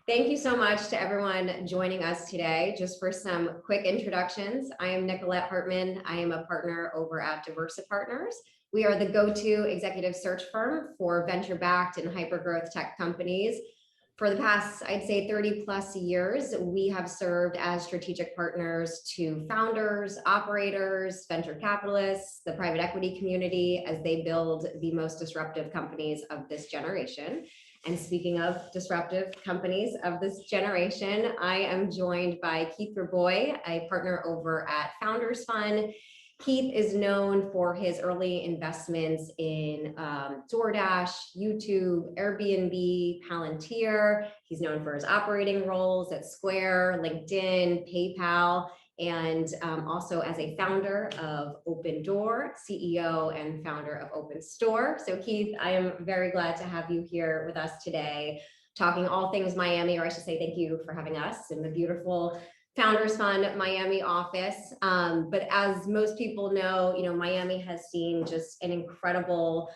Thank you so much to everyone joining us today. Just for some quick introductions, I am Nicolette Hartman. I am a partner over at Daversa Partners. We are the go-to executive search firm for venture-backed and hyper-growth tech companies. For the past, I'd say 30 plus years, we have served as strategic partners to founders, operators, venture capitalists, the private equity community as they build the most disruptive companies of this generation. And speaking of disruptive companies of this generation, I am joined by Keith Rabois, a partner over at Founders Fund. Keith is known for his early investments in DoorDash, YouTube, Airbnb, Palantir. He's known for his operating roles at Square, LinkedIn, PayPal, and also as a founder of Open Door, CEO and founder of Open Store. So Keith, I am very glad to have you here with us today, talking all things Miami, or I should say thank you for having us in the beautiful Founders Fund Miami office. But as most people know, Miami has seen just an incredible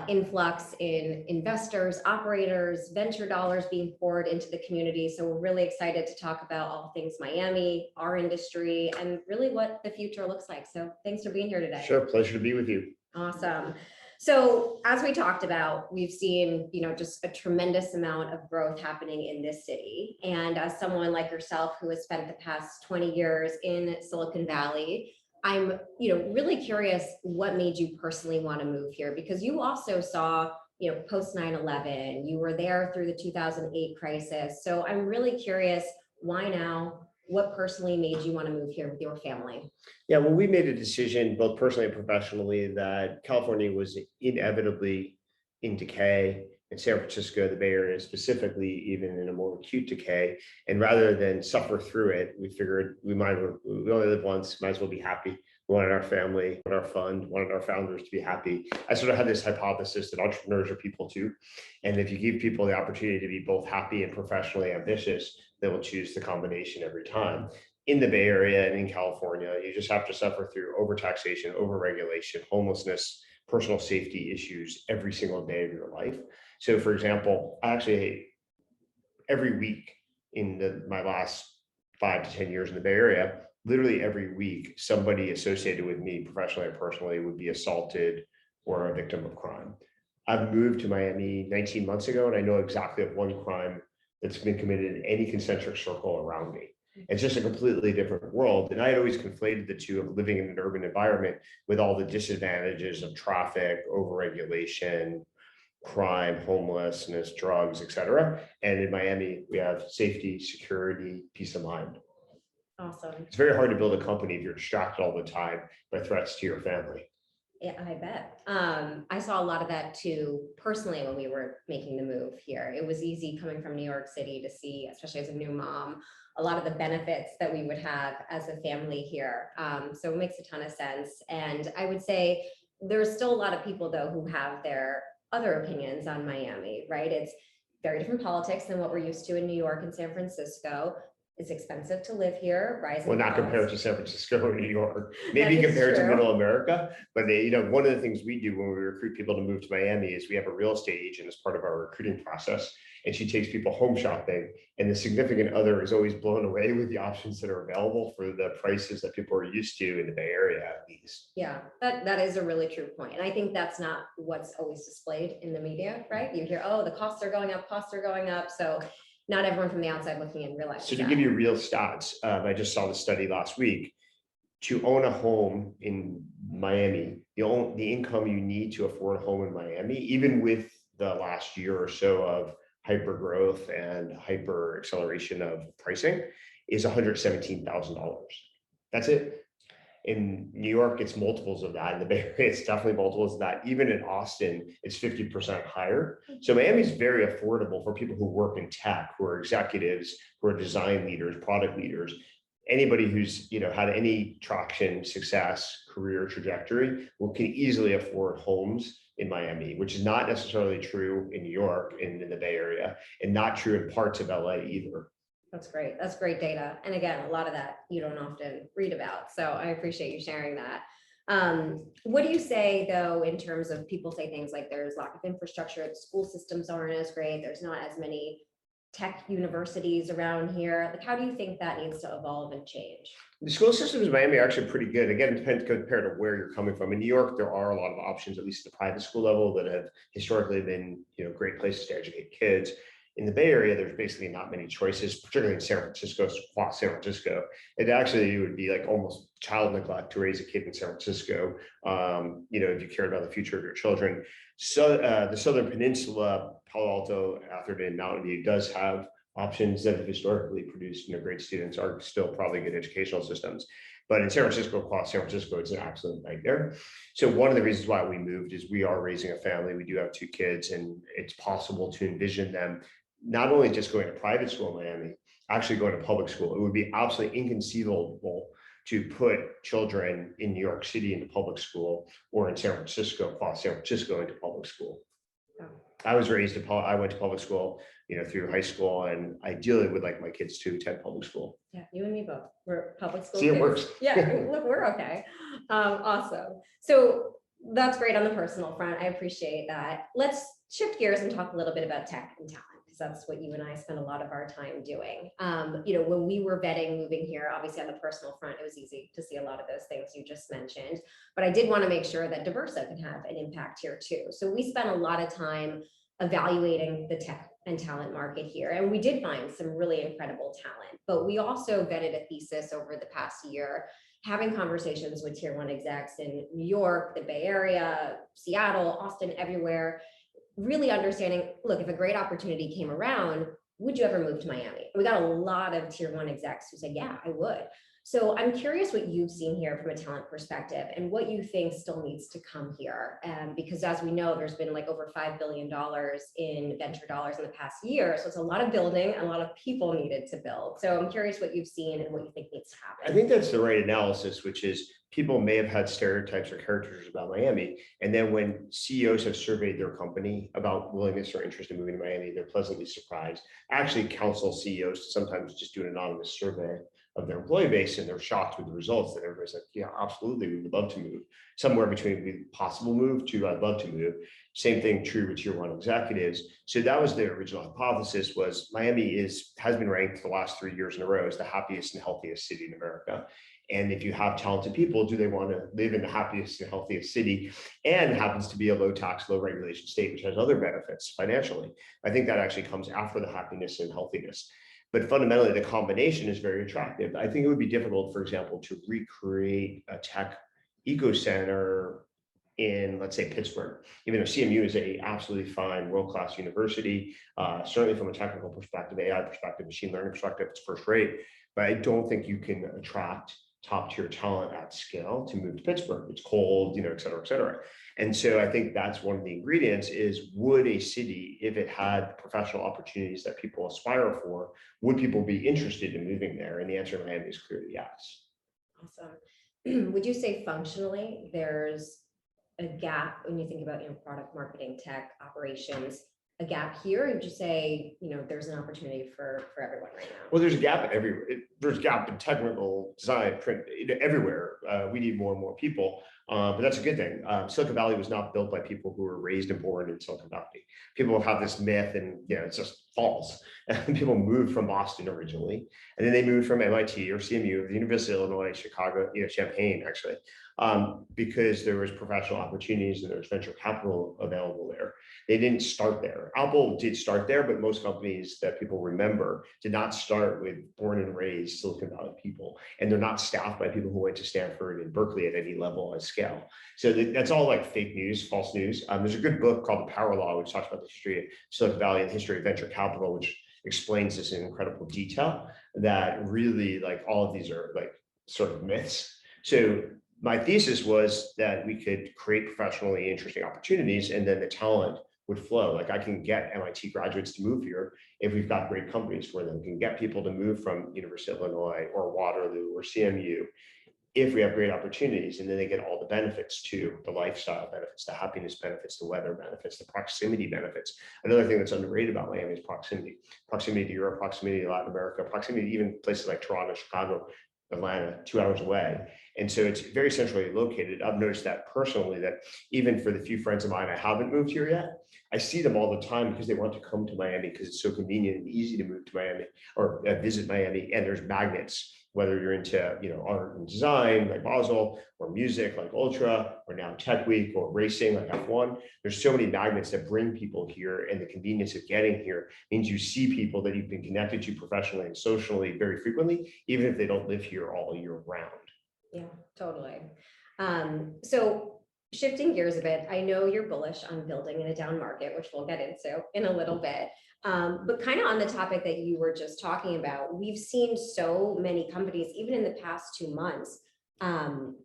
influx in investors, operators, venture dollars being poured into the community. So we're really excited to talk about all things Miami, our industry, and really what the future looks like. So thanks for being here today. Sure, pleasure to be with you. Awesome. So as we talked about, we've seen, just a tremendous amount of growth happening in this city. And as someone like yourself who has spent the past 20 years in Silicon Valley, I'm, really curious what made you personally want to move here, because you also saw, post 9/11, you were there through the 2008 crisis. So I'm really curious, why now? What personally made you want to move here with your family? Yeah, well, we made a decision, both personally and professionally, that California was inevitably in decay, and San Francisco, the Bay Area specifically, even in a more acute decay. And rather than suffer through it, we figured we only live once, might as well be happy. We wanted our family, wanted our fund, wanted our founders to be happy. I sort of had this hypothesis that entrepreneurs are people too. And if you give people the opportunity to be both happy and professionally ambitious, they will choose the combination every time. In the Bay Area and in California, you just have to suffer through overtaxation, overregulation, homelessness, personal safety issues every single day of your life. So for example, I actually, every week in my last 5 to 10 years in the Bay Area, literally every week, somebody associated with me professionally or personally would be assaulted or a victim of crime. I've moved to Miami 19 months ago, and I know exactly of one crime that's been committed in any concentric circle around me. It's just a completely different world. And I had always conflated the two of living in an urban environment with all the disadvantages of traffic, overregulation, crime, homelessness, drugs, et cetera. And in Miami, we have safety, security, peace of mind. Awesome. It's very hard to build a company if you're distracted all the time by threats to your family. Yeah, I bet. I saw a lot of that too, personally, when we were making the move here. It was easy coming from New York City to see, especially as a new mom, a lot of the benefits that we would have as a family here. So it makes a ton of sense. And I would say there's still a lot of people though who have their other opinions on Miami, right? It's very different politics than what we're used to in New York and San Francisco. It's expensive to live here, rising Well, not costs. compared to San Francisco or New York, maybe compared to middle America. But one of the things we do when we recruit people to move to Miami is we have a real estate agent as part of our recruiting process, and she takes people home shopping, and the significant other is always blown away with the options that are available for the prices that people are used to in the Bay Area, at least. Yeah, that is a really true point. And I think that's not what's always displayed in the media, right? You hear, oh, the costs are going up. So not everyone from the outside looking in realizes. So to give you real stats, I just saw the study last week. To own a home in Miami, the income you need to afford a home in Miami, even with the last year or so of hyper growth and hyper acceleration of pricing, is $117,000. That's it. In New York, it's multiples of that. In the Bay Area, it's definitely multiples of that. Even in Austin, it's 50% higher. So Miami is very affordable for people who work in tech, who are executives, who are design leaders, product leaders. Anybody who's had any traction, success, career trajectory can easily afford homes in Miami, which is not necessarily true in New York and in the Bay Area, and not true in parts of LA either. That's great. That's great data. And again, a lot of that you don't often read about. So I appreciate you sharing that. What do you say though, in terms of people say things like there's lack of infrastructure, the school systems aren't as great, there's not as many tech universities around here? Like, how do you think that needs to evolve and change? The school systems in Miami are actually pretty good. Again, it depends compared to where you're coming from. In New York, there are a lot of options, at least at the private school level, that have historically been, great places to educate kids. In the Bay Area, there's basically not many choices, particularly in San Francisco, San Francisco. It would be like almost child neglect to raise a kid in San Francisco, if you cared about the future of your children. So the Southern Peninsula, Palo Alto, Atherton, Mountain View does have options that have historically produced, great students, are still probably good educational systems. But in San Francisco, across San Francisco, it's an absolute nightmare. So one of the reasons why we moved is we are raising a family. We do have 2 kids, and it's possible to envision them not only just going to private school in Miami, actually going to public school. It would be absolutely inconceivable to put children in New York City into public school, or in San Francisco, across San Francisco into public school. I went to public school, through high school, and ideally would like my kids to attend public school. Yeah, you and me both. We're public school See, it kids. works. Yeah, look, we're okay. Awesome. So that's great on the personal front. I appreciate that. Let's shift gears and talk a little bit about tech and talent, because that's what you and I spend a lot of our time doing. When we were vetting moving here, obviously on the personal front, it was easy to see a lot of those things you just mentioned, but I did want to make sure that Daversa can have an impact here too. So we spent a lot of time evaluating the tech and talent market here, and we did find some really incredible talent, but we also vetted a thesis over the past year, having conversations with tier 1 execs in New York, the Bay Area, Seattle, Austin, everywhere, really understanding, look, if a great opportunity came around, would you ever move to Miami? We got a lot of tier 1 execs who said, yeah, I would. So I'm curious what you've seen here from a talent perspective and what you think still needs to come here. Because as we know, there's been like over $5 billion in venture dollars in the past year. So it's a lot of building, and a lot of people needed to build. So I'm curious what you've seen and what you think needs to happen. I think that's the right analysis, which is people may have had stereotypes or caricatures about Miami. And then when CEOs have surveyed their company about willingness or interest in moving to Miami, they're pleasantly surprised. I actually counsel CEOs to sometimes just do an anonymous survey of their employee base, and they're shocked with the results that everybody's like, yeah, absolutely, we would love to move. Somewhere between possible move to I'd love to move. Same thing true with tier 1 executives. So that was the original hypothesis, was Miami has been ranked the last 3 years in a row as the happiest and healthiest city in America. And if you have talented people, do they want to live in the happiest and healthiest city, and happens to be a low tax, low regulation state, which has other benefits financially? I think that actually comes after the happiness and healthiness. But fundamentally, the combination is very attractive. I think it would be difficult, for example, to recreate a tech eco center in, let's say, Pittsburgh, even though CMU is a absolutely fine world-class university, certainly from a technical perspective, AI perspective, machine learning perspective, it's first rate. But I don't think you can attract top tier talent at scale to move to Pittsburgh. It's cold, et cetera, et cetera. And so I think that's one of the ingredients is, would a city, if it had professional opportunities that people aspire for, would people be interested in moving there? And the answer in Miami is clearly yes. Awesome. Would you say functionally there's a gap when you think about, product marketing, tech, operations, a gap here? Or would you say, there's an opportunity for everyone right now? Well, there's a gap everywhere. There's a gap in technical design, print, everywhere. We need more and more people, but that's a good thing. Silicon Valley was not built by people who were raised and born in Silicon Valley. People have this myth, and it's just false. People moved from Boston originally, and then they moved from MIT or CMU, the University of Illinois, Chicago, Champaign, actually, because there was professional opportunities and there was venture capital available there. They didn't start there. Apple did start there, but most companies that people remember did not start with born and raised Silicon Valley people, and they're not staffed by people who went to Stanford and Berkeley at any level and scale. So that's all like fake news, false news. There's a good book called The Power Law, which talks about the history of Silicon Valley and the history of venture capital, which explains this in incredible detail, that really like all of these are like sort of myths. So my thesis was that we could create professionally interesting opportunities, and then the talent would flow. Like, I can get MIT graduates to move here if we've got great companies for them. We can get people to move from University of Illinois or Waterloo or CMU if we have great opportunities, and then they get all the benefits too, the lifestyle benefits, the happiness benefits, the weather benefits, the proximity benefits. Another thing that's underrated about Miami is proximity. Proximity to Europe, proximity to Latin America, proximity to even places like Toronto, Chicago, Atlanta, 2 hours away. And so it's very centrally located. I've noticed that personally, that even for the few friends of mine I haven't moved here yet, I see them all the time because they want to come to Miami because it's so convenient and easy to move to Miami or visit Miami. And there's magnets, whether you're into, art and design like Basel, or music like Ultra, or now Tech Week, or racing like F1. There's so many magnets that bring people here, and the convenience of getting here means you see people that you've been connected to professionally and socially very frequently, even if they don't live here all year round. Yeah, totally. So shifting gears a bit, I know you're bullish on building in a down market, which we'll get into in a little bit. But kind of on the topic that you were just talking about, we've seen so many companies, even in the past 2 months,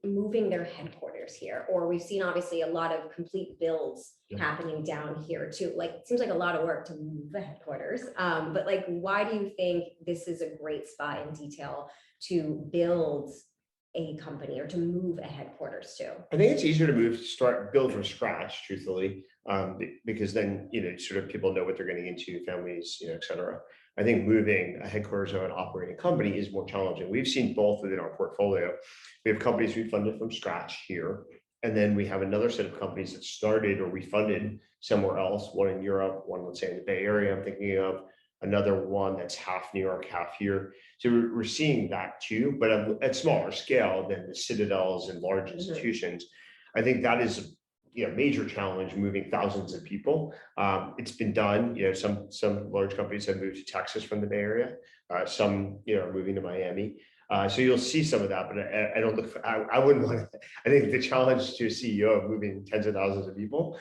moving their headquarters here, or we've seen obviously a lot of complete builds happening down here too. Like, it seems like a lot of work to move the headquarters. But like, why do you think this is a great spot in detail to build a company or to move a headquarters to? I think it's easier to build from scratch, truthfully, because then, sort of people know what they're getting into, families, et cetera. I think moving a headquarters of an operating company is more challenging. We've seen both within our portfolio. We have companies we funded from scratch here, and then we have another set of companies that started or we funded somewhere else, one in Europe, one, let's say, in the Bay Area, I'm thinking of, another one that's half New York, half here. So we're seeing that too, but at smaller scale than the Citadels and large institutions. I think that is a major challenge, moving thousands of people. It's been done. Some large companies have moved to Texas from the Bay Area. Some are moving to Miami. So you'll see some of that, but I don't look for, I wouldn't want to. I think the challenge to a CEO of moving tens of thousands of people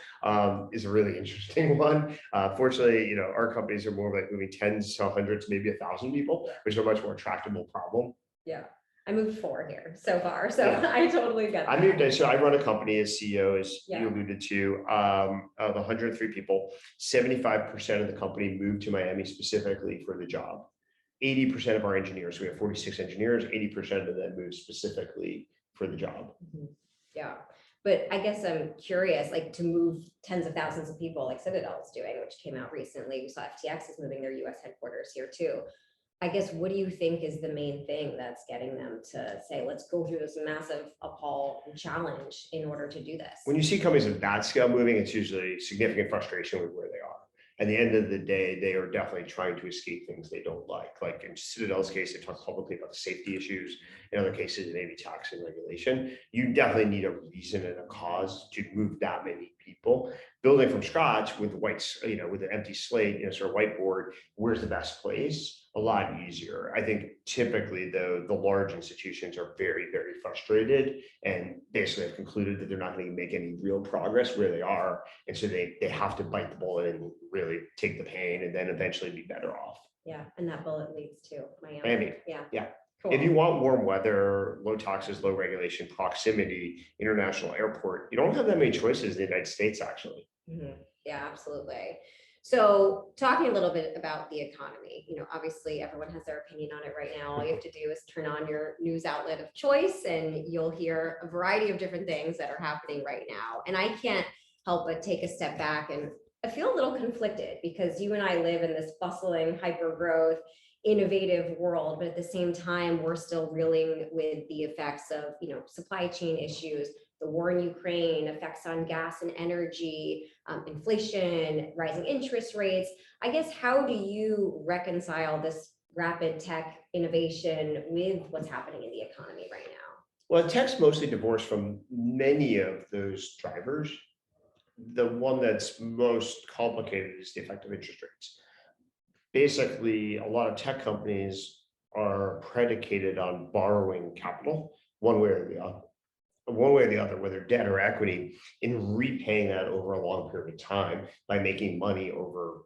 is a really interesting one. Fortunately, our companies are more like moving tens to hundreds, maybe 1,000 people, which is a much more tractable problem. Yeah. I moved 4 here so far, so yeah. I totally get that. So I run a company as CEO, as you alluded to, of 103 people. 75% of the company moved to Miami specifically for the job. 80% of our engineers, we have 46 engineers, 80% of them moved specifically for the job. Yeah, but I guess I'm curious, like, to move tens of thousands of people like Citadel is doing, which came out recently. We saw FTX is moving their US headquarters here too. I guess, what do you think is the main thing that's getting them to say, let's go through this massive appall challenge in order to do this? When you see companies of that scale moving, it's usually significant frustration with where they are. At the end of the day, they are definitely trying to escape things they don't like. Like in Citadel's case, they talk publicly about the safety issues. In other cases, maybe tax and regulation. You definitely need a reason and a cause to move that many people. Building from scratch with with an empty slate, sort of whiteboard, where's the best place? A lot easier. I think typically, though, the large institutions are very, very frustrated and basically have concluded that they're not going to make any real progress where they are. And so they have to bite the bullet and really take the pain and then eventually be better off. Yeah. And that bullet leads to Miami. Yeah. Cool. If you want warm weather, low taxes, low regulation, proximity, international airport, you don't have that many choices in the United States, actually. Yeah, absolutely. So talking a little bit about the economy, obviously everyone has their opinion on it right now. All you have to do is turn on your news outlet of choice and you'll hear a variety of different things that are happening right now. And I can't help but take a step back, and I feel a little conflicted because you and I live in this bustling, hyper growth, innovative world, but at the same time, we're still reeling with the effects of, supply chain issues, the war in Ukraine, effects on gas and energy, inflation, rising interest rates. I guess, how do you reconcile this rapid tech innovation with what's happening in the economy right now? Well, tech's mostly divorced from many of those drivers. The one that's most complicated is the effect of interest rates. Basically, a lot of tech companies are predicated on borrowing capital one way or the other, whether debt or equity, in repaying that over a long period of time by making money over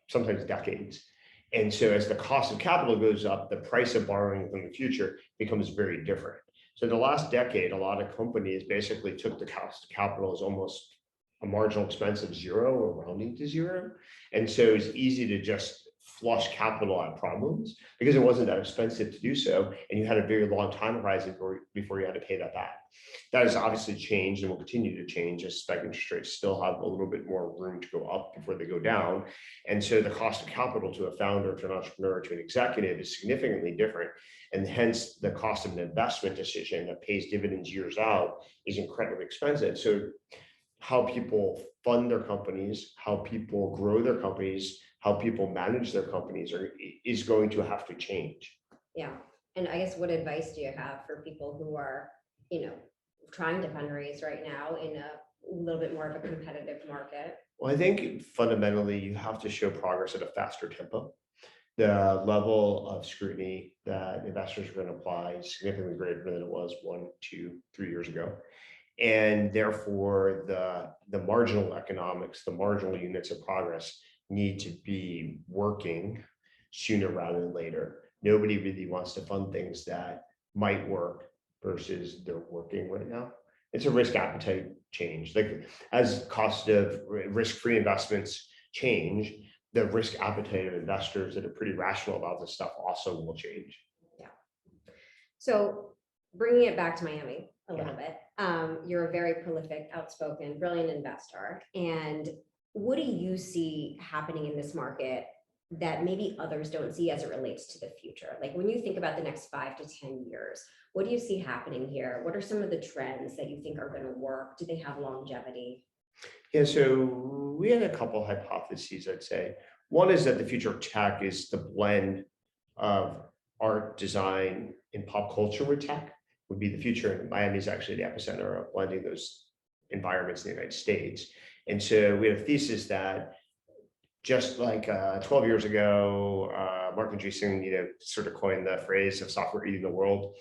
sometimes decades. And so as the cost of capital goes up, the price of borrowing from the future becomes very different. So in the last decade, a lot of companies basically took the cost of capital as almost a marginal expense of zero or rounding to zero. And so it's easy to just flush capital at problems because it wasn't that expensive to do so. And you had a very long time horizon before you had to pay that back. That has obviously changed and will continue to change as spec interest rates still have a little bit more room to go up before they go down. And so the cost of capital to a founder, to an entrepreneur, to an executive is significantly different. And hence the cost of an investment decision that pays dividends years out is incredibly expensive. So how people fund their companies, how people grow their companies, how people manage their companies is going to have to change. Yeah. And I guess what advice do you have for people who are, trying to fundraise right now in a little bit more of a competitive market? Well, I think fundamentally you have to show progress at a faster tempo. The level of scrutiny that investors are going to apply is significantly greater than it was 1, 2, 3 years ago. And therefore, the marginal economics, the marginal units of progress need to be working sooner rather than later. Nobody really wants to fund things that might work versus they're working right now. It's a risk appetite change. Like as cost of risk-free investments change, the risk appetite of investors that are pretty rational about this stuff also will change. Yeah. So bringing it back to Miami a little bit, you're a very prolific, outspoken, brilliant investor. And what do you see happening in this market that maybe others don't see as it relates to the future? Like when you think about the next 5 to 10 years, what do you see happening here? What are some of the trends that you think are going to work? Do they have longevity? Yeah, so we had a couple of hypotheses, I'd say. One is that the future of tech is the blend of art, design, and pop culture with tech would be the future. And Miami is actually the epicenter of blending those environments in the United States. And so we had a thesis that just like 12 years ago, Mark Andreessen, sort of coined the phrase of software eating the world.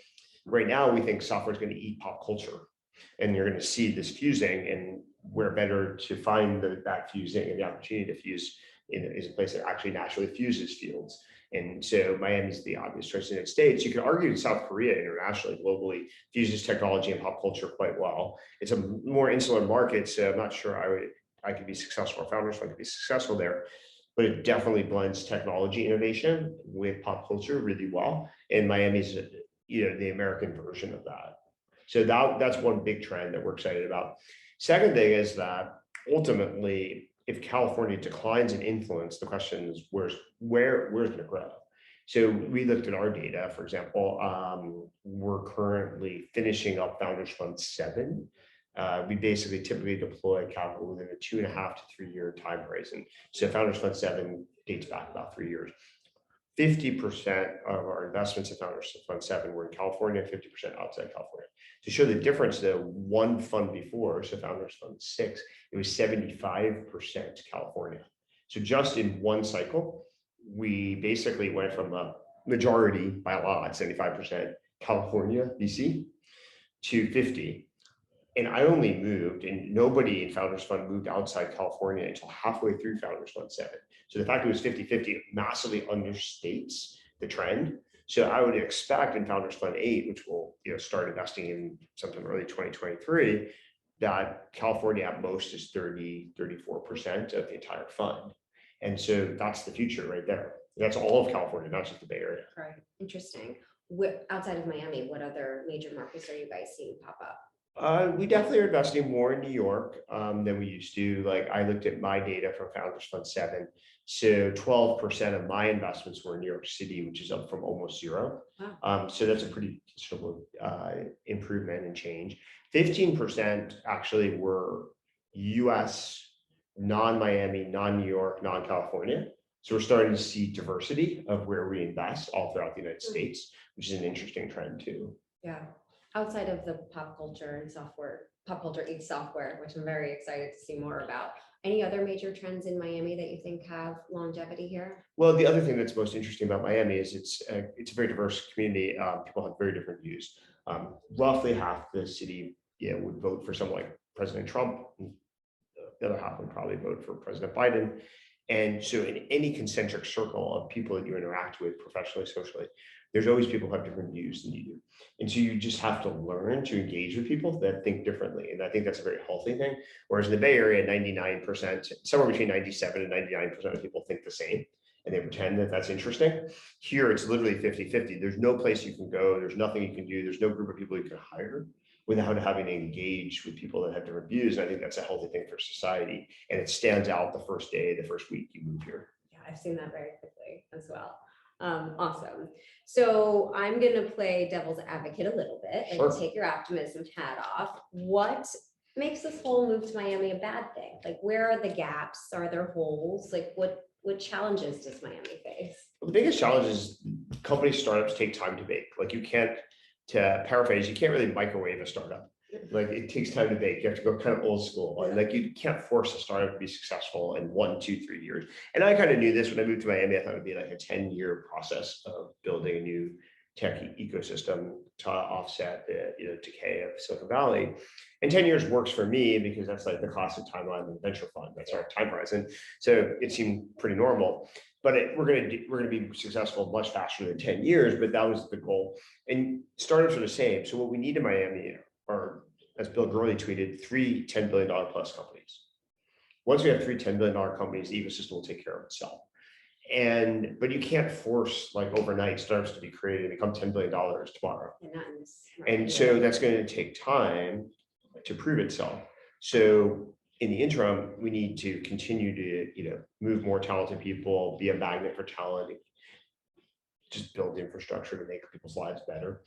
Right now, we think software is going to eat pop culture. And you're going to see this fusing, and we're better to find that fusing and the opportunity to fuse is a place that actually naturally fuses fields. And so Miami is the obvious choice in the United States. You could argue that South Korea internationally, globally, fuses technology and pop culture quite well. It's a more insular market, so I'm not sure I could be successful, or Founders Fund could be successful there, but it definitely blends technology innovation with pop culture really well. And Miami's, the American version of that. So that's one big trend that we're excited about. Second thing is that ultimately, if California declines in influence, the question is where's going to grow? So we looked at our data, for example, we're currently finishing up Founders Fund 7. We basically typically deploy capital within a 2.5 to 3 year time horizon. So Founders Fund 7 dates back about 3 years. 50% of our investments in Founders Fund 7 were in California, 50% outside California. To show the difference, the one fund before, so Founders Fund 6, it was 75% California. So just in one cycle, we basically went from a majority by a lot, 75% California, BC, to 50. And I only moved, and nobody in Founders Fund moved outside California until halfway through Founders Fund 7. So the fact it was 50-50 massively understates the trend. So I would expect in Founders Fund 8, which we'll start investing in sometime early 2023, that California at most is 30-34% of the entire fund. And so that's the future right there. That's all of California, not just the Bay Area. Right. Interesting. Outside of Miami, what other major markets are you guys seeing pop up? We definitely are investing more in New York than we used to. Like I looked at my data from Founders Fund 7. So 12% of my investments were in New York City, which is up from almost 0. Wow. So that's a pretty considerable improvement and change. 15% actually were US, non-Miami, non-New York, non-California. So we're starting to see diversity of where we invest all throughout the United States, which is an interesting trend too. Yeah. Outside of the pop culture and software, pop culture eats software, which I'm very excited to see more about. Any other major trends in Miami that you think have longevity here? Well, the other thing that's most interesting about Miami is it's a very diverse community. People have very different views. Roughly half the city would vote for someone like President Trump. The other half would probably vote for President Biden. And so in any concentric circle of people that you interact with professionally, socially, there's always people who have different views than you do. And so you just have to learn to engage with people that think differently. And I think that's a very healthy thing. Whereas in the Bay Area, 99%, somewhere between 97 and 99% of people think the same. and they pretend that that's interesting. Here, it's literally 50-50. There's no place you can go. There's nothing you can do. There's no group of people you can hire without having to engage with people that have different views. And I think that's a healthy thing for society. And it stands out the first day, the first week you move here. Yeah, I've seen that very quickly as well. Awesome. So I'm going to play devil's advocate a little bit and Sure. take your optimism hat off. What makes this whole move to Miami a bad thing? Like, where are the gaps? Are there holes? Like, what challenges does Miami face? Well, the biggest challenge is company startups take time to bake. Like you can't, to paraphrase, you can't really microwave a startup. Like it takes time to bake. You have to go kind of old school. And like you can't force a startup to be successful in 1, 2, 3 years. And I kind of knew this when I moved to Miami. I thought it'd be like a 10-year process of building a new tech ecosystem to offset the decay of Silicon Valley. And 10 years works for me because that's like the classic timeline of the venture fund. That's our time horizon. So it seemed pretty normal. But we're going to be successful much faster than 10 years. But that was the goal. And startups are the same. So what we need in Miami are, as Bill Gurley tweeted, 3 $10 billion plus companies. Once we have 3 $10 billion companies, the ecosystem will take care of itself. But you can't force like overnight startups to be created and become $10 billion tomorrow. And so that's going to take time to prove itself. So in the interim, we need to continue to move more talented people, be a magnet for talent, just build the infrastructure to make people's lives better.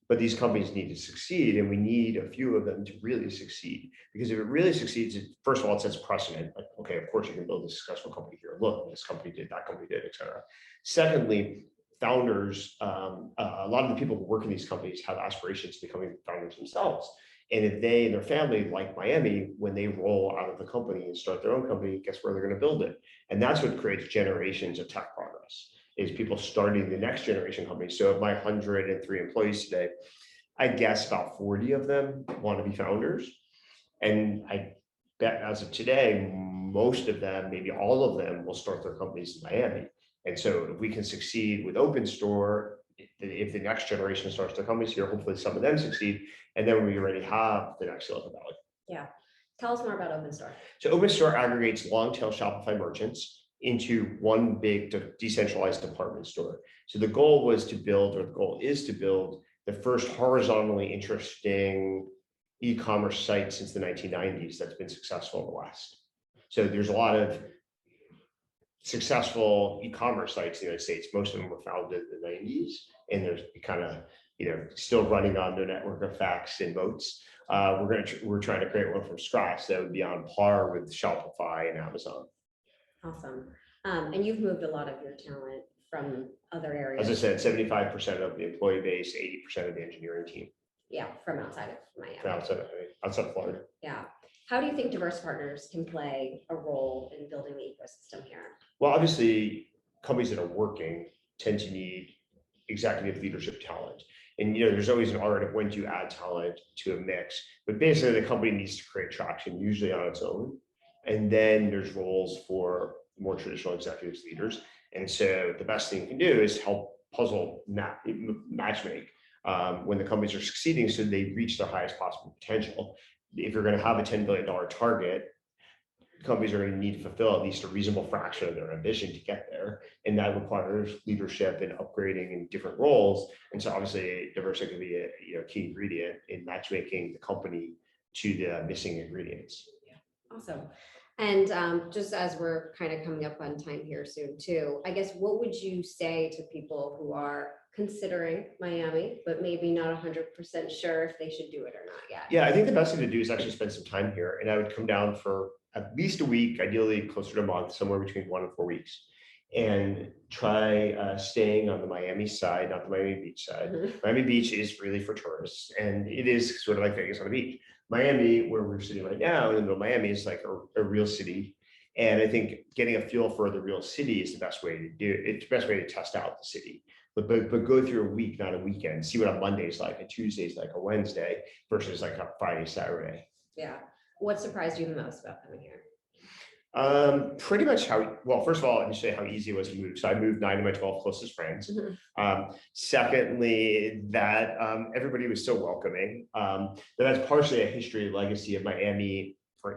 But these companies need to succeed, and we need a few of them to really succeed. Because if it really succeeds, first of all, it sets precedent. Like, okay, of course you can build a successful company here. Look, this company did, that company did, et cetera. Secondly, founders, a lot of the people who work in these companies have aspirations to becoming founders themselves. And if they and their family, like Miami, when they roll out of the company and start their own company, guess where they're going to build it? And that's what creates generations of tech progress. Is people starting the next generation company. So of my 103 employees today, I guess about 40 of them want to be founders. And I bet as of today, most of them, maybe all of them, will start their companies in Miami. And so if we can succeed with Open Store, if the next generation starts their companies here, hopefully some of them succeed. And then we already have the next Silicon Valley. Yeah. Tell us more about Open Store. So Open Store aggregates long tail Shopify merchants into one big decentralized department store. So the goal was to build, or the goal is to build, the first horizontally interesting e-commerce site since the 1990s that's been successful in the West. So there's a lot of successful e-commerce sites in the United States. Most of them were founded in the 90s, and they're kind of still running on their network effects and moats. We're trying to create one from scratch that would be on par with Shopify and Amazon. Awesome. And you've moved a lot of your talent from other areas. As I said, 75% of the employee base, 80% of the engineering team. Yeah, from outside of Miami. Outside of Florida. Yeah. How do you think Daversa Partners can play a role in building the ecosystem here? Well, obviously, companies that are working tend to need executive leadership talent. And there's always an art of when you add talent to a mix. But basically, the company needs to create traction, usually on its own. And then there's roles for more traditional executives, leaders. And so the best thing you can do is help puzzle matchmake when the companies are succeeding so they reach their highest possible potential. If you're going to have a $10 billion target, companies are going to need to fulfill at least a reasonable fraction of their ambition to get there. And that requires leadership and upgrading in different roles. And so obviously Daversa can be a key ingredient in matchmaking the company to the missing ingredients. Awesome. And just as we're kind of coming up on time here soon too, I guess what would you say to people who are considering Miami, but maybe not 100% sure if they should do it or not yet? Yeah, I think the best thing to do is actually spend some time here. And I would come down for at least a week, ideally closer to a month, somewhere between 1 and 4 weeks, and try staying on the Miami side, not the Miami Beach side. Mm-hmm. Miami Beach is really for tourists, and it is sort of like Vegas on the beach. Miami, where we're sitting right now in the middle of Miami, is like a real city. And I think getting a feel for the real city is the best way to do it. It's the best way to test out the city. But go through a week, not a weekend. See what a Monday's like, a Tuesday's like, a Wednesday versus like a Friday, Saturday. Yeah. What surprised you the most about coming here? Pretty much first of all, I'd say how easy it was to move. So I moved 9 of my 12 closest friends. Mm-hmm. Secondly, that everybody was so welcoming. That's partially a history legacy of Miami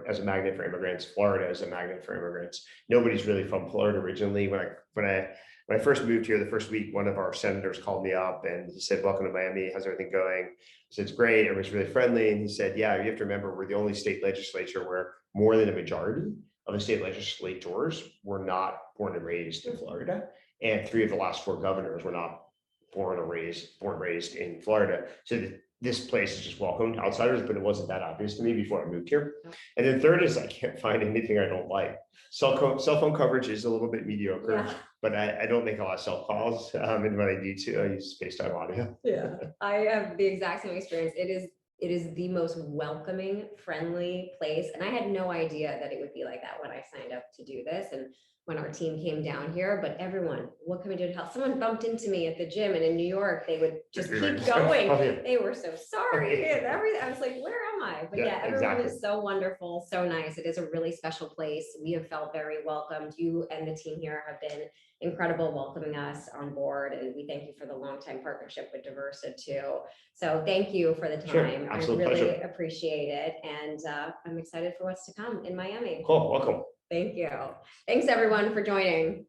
as a magnet for immigrants, Florida as a magnet for immigrants. Nobody's really from Florida originally. When I first moved here, the first week, one of our senators called me up and he said, "Welcome to Miami. How's everything going?" I said, "It's great. Everybody's really friendly." And he said, "Yeah, you have to remember, we're the only state legislature where more than a majority of the state legislators were not born and raised in Florida. And 3 of the last 4 governors were not born and raised in Florida. So this place is just welcomed outsiders, but it wasn't that obvious to me before I moved here. And then third is I can't find anything I don't like. Cell phone coverage is a little bit mediocre, Yeah. but I don't make a lot of cell calls. And when I need to, I use FaceTime audio. Yeah, I have the exact same experience. It is the most welcoming, friendly place. And I had no idea that it would be like that when I signed up to do this and when our team came down here. But everyone, what can we do to help? Someone bumped into me at the gym, and in New York, they would just keep going. Oh, yeah. They were so sorry and everything. I was like, where am I? But yeah, everyone exactly. is so wonderful, so nice. It is a really special place. We have felt very welcomed. You and the team here have been incredible welcoming us on board, and we thank you for the longtime partnership with Daversa too. So thank you for the time. Sure, I absolute really pleasure. appreciate it, and I'm excited for what's to come in Miami. Cool, welcome. Thank you. Thanks everyone for joining.